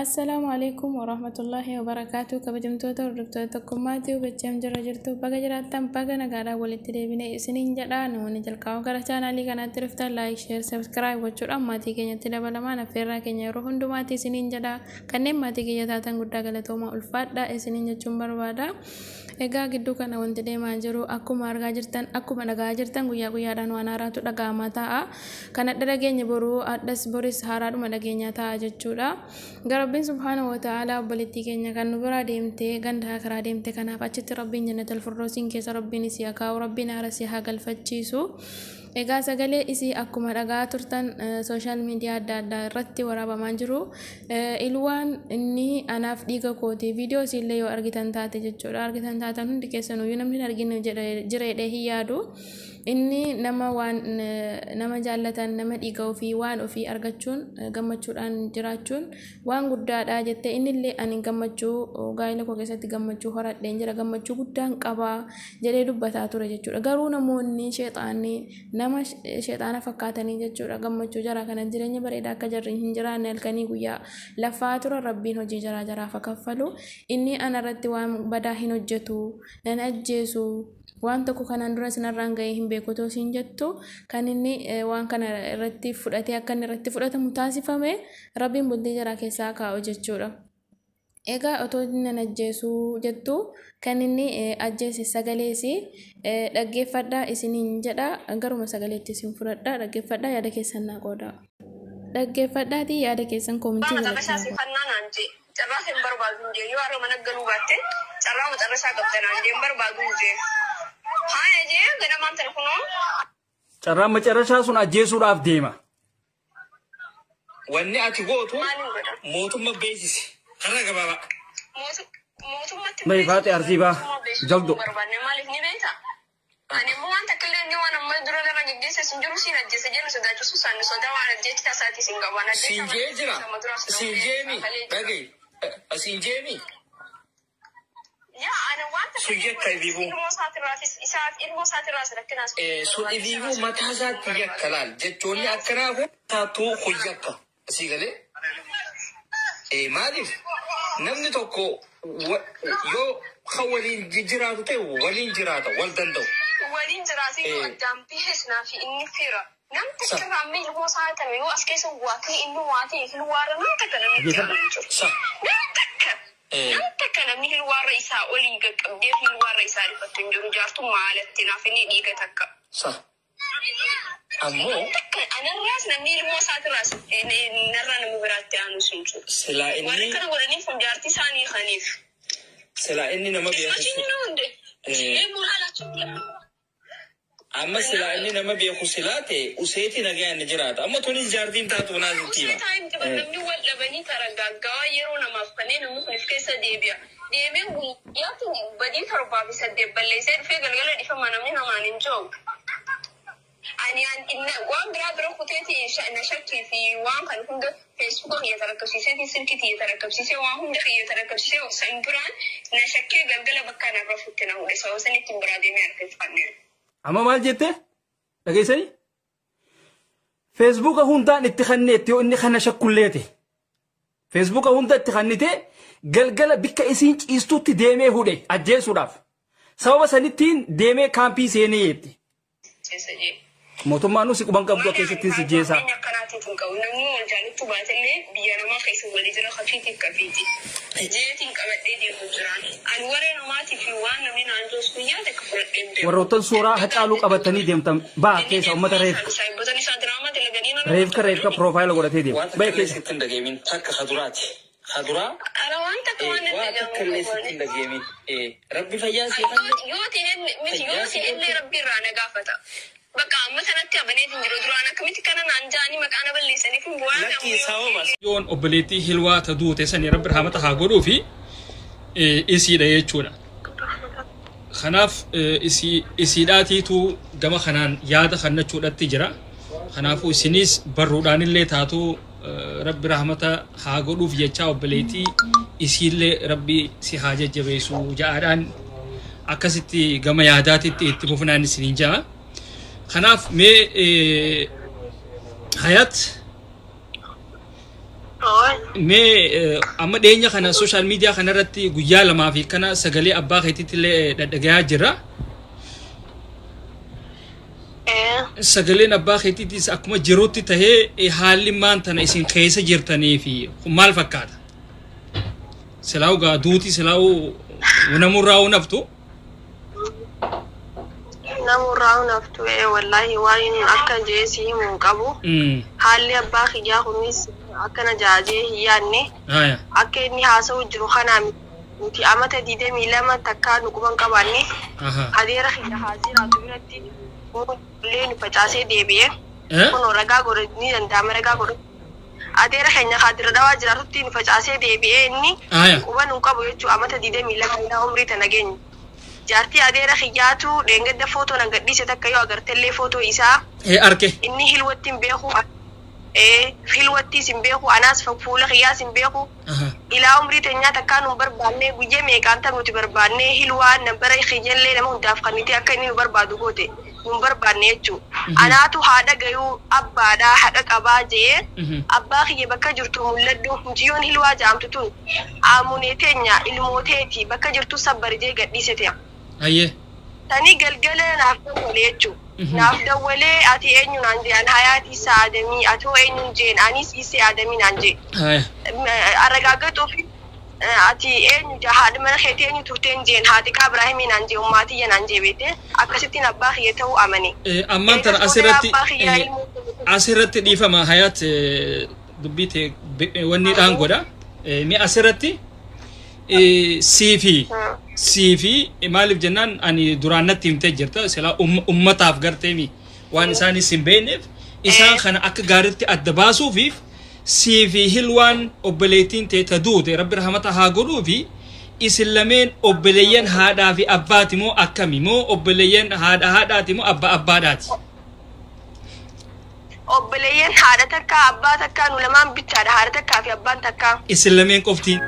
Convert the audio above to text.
السلام عليكم ورحمة الله وبركاته. كبجمتوتا ودكتورة كوماتي وبتشام جرجرتو بجراتم بجنا قادا ولتدبينا سنين جدان ونجل كاو قرا channel kana tirfta like share subscribe wachudha mati kenya tidabala mana ferra kenya rohundu mati sinin jada kanem mati kenya tatan gudda galatoma ulfadda sinin jechum barbada ega giddu kana wonte de manjaro akkuma arga jirtan akkuma daga jirtan guya dan wanaratu daga mata kana dagenya boru adas boris haradu madagenya ta jechuda Rabbin subhanahu wa ta'ala baliti kenya kan nubra demte ganda kara demte kana pachiti rabbin jannatul firdausin kesa rabbin isi aka rabbina rasi hagal fachisu ega sagale isi akkuma daga turtan social media adda irratti waraba manjiru ilwan inni anaf diga kooti video sille yo argitan taate jechuudha argitan taatan hundi keessanu namni arginu jireede hiyadu inni nama jaallatan nama dhiiga ofii waan ofii argachuun gammachuudhaan jiraachuun waan guddaadha jette innillee ani gammachuu gaa'ela koo keessatti gammachuu horadheen jira gammachuu guddaan qaba jedhee dubbataa ture jechuudha garuu namoonni nama sheexaana fakkaatanii jechuudha gammachuu jara kana jireenya bareedaa akka jarri hin jiraanne halkanii guyyaa lafaa tura rabbiin hojii jaraaf kaffalu inni anarratti waan badaa hin hojjetu nan ajjeesu waan tokko kanaan dura sinarraan ga'ee hin beeku too siin jettu kan inni waan kana irratti fudhatee akka inni irratti fudhatamu taasifame rabbiin bultii jaraa keessaa kaa'u jechuudha. Egaa otoo inni ajjeesu jettu kan inni ajjeese sagaleesi dhaggeeffadhaa isiniin jedha garuma sagaleetti isin fudhadhaa dhaggeeffadhaa yaada keessan naa qooda. Dhaggeeffadhaatii yaada keessan koomintii godhadhaa. Carraa hin barbaadu jee yoo har'a mana galuu baatte carraa maxxansaa qabdanaan jee barbaadu jee. Haa jee ganamaan telefoonoo. Carraa maxxansaa sun ajjeesuudhaaf deema. Wanni ati gootu mootummaa beeksisi. Har'a gabaabaa. Mootummaatti. Mai faate arsiibaa jaldo. Maaliif ni beektaa? Ani immoo waan takka illee waan amma dura nama geggeessa sin jiru sin ajjeessa jennu sodaachisu saani sodaa waan ajjeechi tasaati sin qabaan ajjeessa. Sin jee jira. Sin jeemi. Dhagee. Sin jeemi. Yaa ani waan takka. Sujjetta ibiifuu. Ilmoo isaatiiraas rakkinaas. Sun ibiifuu mataa isaatti yakka laal jechoonni akkanaafu taatuu hoyyakka. Asii galee. Maaliif namni tokko yoo kan waliin jiraatu ta'e waliin jiraata wal danda'u. Waliin jiraatee yoo addaan biheesnaa fi inni fira. Namni takka raamee ilmoo isaa ta'e yoo as keessa waatee inni waatee hilwaara namni takka namni jiraatu. Namni takka namni hilwaara isaa olii qaqqabdee hilwaara isaa rifattu hin jiru jaartu maalatti naaf inni dhiiga takka. Ammoo anarraas namni ilmoo isaatiirraas narraa nama biraatti aanu sun jiru. Silaa inni warri kana godhaniif jaartii isaanii kaniif. Silaa inni nama amma silaa inni nama beeku silaa ta'e useetii nagayaan jiraata. Amma tunis jaartiin taatu naasitti hima. Namni wal dhabanii taragaaggaa yeroo namaaf kanneen namni kunis keessa deebi'a. Deemee guyyaatti badii 7 balleessee dhufee galgala dhifama namni namaan hin jiru. Ani waan biraa kuteeti na shakkii fi waan kan hunda Facebook ya tarakkabsiisee fi silkitii ya tarakkabsiisee waan hunda ya tarakkabsiisee san biraan na shakkee galgala bakka narra futte na hunda sababa sanitti biraa deemee argachifannee. Amma maal jette? Dhageessanii? Facebook hundaan itti kanneetti yoo inni kana shakkulleete. Facebook hunda itti kannite galgala bikka isiin ciistutti deemee hudhe ajjeesuudhaaf. Sababa sanittiin deemee kaampii seenee yeetti. Mootummaan nuti quban qabdu keessatti si jeesa. Akkanaatiin qabu namni wal jaallattu baatellee biyya namaa keessa walii jira kafiitiin kafiiti. Jeetiin qabadhee deemu jiraan. Ani warra namaatiif waan namni naannoo guyyaa takka fudhadhee deemu. Warroottan suuraa hacaaluu qabatanii deemtan ba'a keessa uummata reefka piroofaayila godhatee deemu. Ba'a keessa ittiin dhageemin takka haduraati. Haduraa. Ala waan takka waan ittiin dhageemin. Rabbi fayyaa yoo ta'e rabbi irraa na gaafata. Bakka amma sanatti amaneetiin jiru duraan akkamitti kana naan jaanii maqaana balleessanii kun bu'aan lakkii sababa yoon obboleettii hilwaa ta duute sanii rabbi rahmata haa godhuu fi isiidha jechuudha. Kanaaf isiidhaatiitu gama kanaan yaada kannachuudhatti jira. Kanaafuu isinis barruudhaan illee taatu rabbi rahmata haa godhuuf jechaa obboleettii isiillee rabbi si haa jajjabeessu ja'aadhaan akkasitti gama yaadaatitti itti fufnaan isiniin ja'a. خناف مي حياة Me amma dheenya kana social media kana irratti guyyaa lamaa fi kana sagalee abbaa keetiitti illee dhadhagayaa jira. Sagaleen abbaa keetiitis akkuma jirutti tahee haalli maantana isin keessa jirtanii fi maal fakkaata? Silaa ugaa duuti silaa namurraa naftu. Namurraa naftu wallahi waan akka jeesii mun qabu. Haalli abbaa kiyyaa kunis akkana jaajee hiyyaanne. Akka inni haasa'u jiru kanaa miti amata 22 takkaa nuquban qabaanne. Adeera kiyya haasiraatu biratti leen facaasee deebi'e. Kun ragaa godhanii danda'ama ragaa godhatu. Adeera keenya kaadira dhawaa jiraatutti nu facaasee deebi'ee inni quba nu qabu jechuudha amata 22 umrii tana geenye. Jaartii adeera kiyyaatu dheengadda footoo nan gadhiise takka yoo agartellee footoo isaa. Arke. Inni hilwatti hin beeku. Hilwattis hin beeku anaas fuula kiyyaas hin beeku. Ilaa umrii teenyaa takkaa nu barbaannee guyyaa meeqaan ta'u nuti barbaannee hilwaan nambara kiyyallee nama hundaaf kannitee akka inni nu barbaadu goote. Nun barbaanne jechuudha. Anaatu haadha gayuu abbaadhaa haadha qabaa jee abbaa kiyya bakka jirtu mul'addu mutiyyoon hilwaa jaamtu tun aamunee teenya ilmooteeti bakka jirtu sabbarjee gadhiise ta'e. Ayyee. Tani galgala naaf dawwalee jechuudha. Naaf dawwalee ati eenyu naan jee an hayaati isaa adamii atoo eenyuun jeen anis isee adamii naan jee. Arragaagatuuf ati eenyu haadha mana keetii eenyu turteen jeen haati kaa Ibraahimii naan jee ummaatii naan jee beete akkasittiin abbaa kiyya ta'uu amane. Ammaan tana asirratti dhiifama hayaat dubbite wanni dhaan godha. Mi asirratti siifi maaliif jennaan ani duraannatti himtee jirta silaa ummataaf garteemi waan isaanis hin beekneef isaan kana akka gaariitti adda baasuufiif siifi hilwaan obboleettiin teeta duute rabbi rahmata haa godhuu fi isin lameen obboleeyyan haadhaa fi abbaati moo akkami moo obboleeyyan haadhaati moo abbaadhaati? Obboleeyyan haadha takkaa abbaa takkaa nu lamaan bichaadha haadha takkaa fi abbaan takkaa. Isin lameen qoftiin.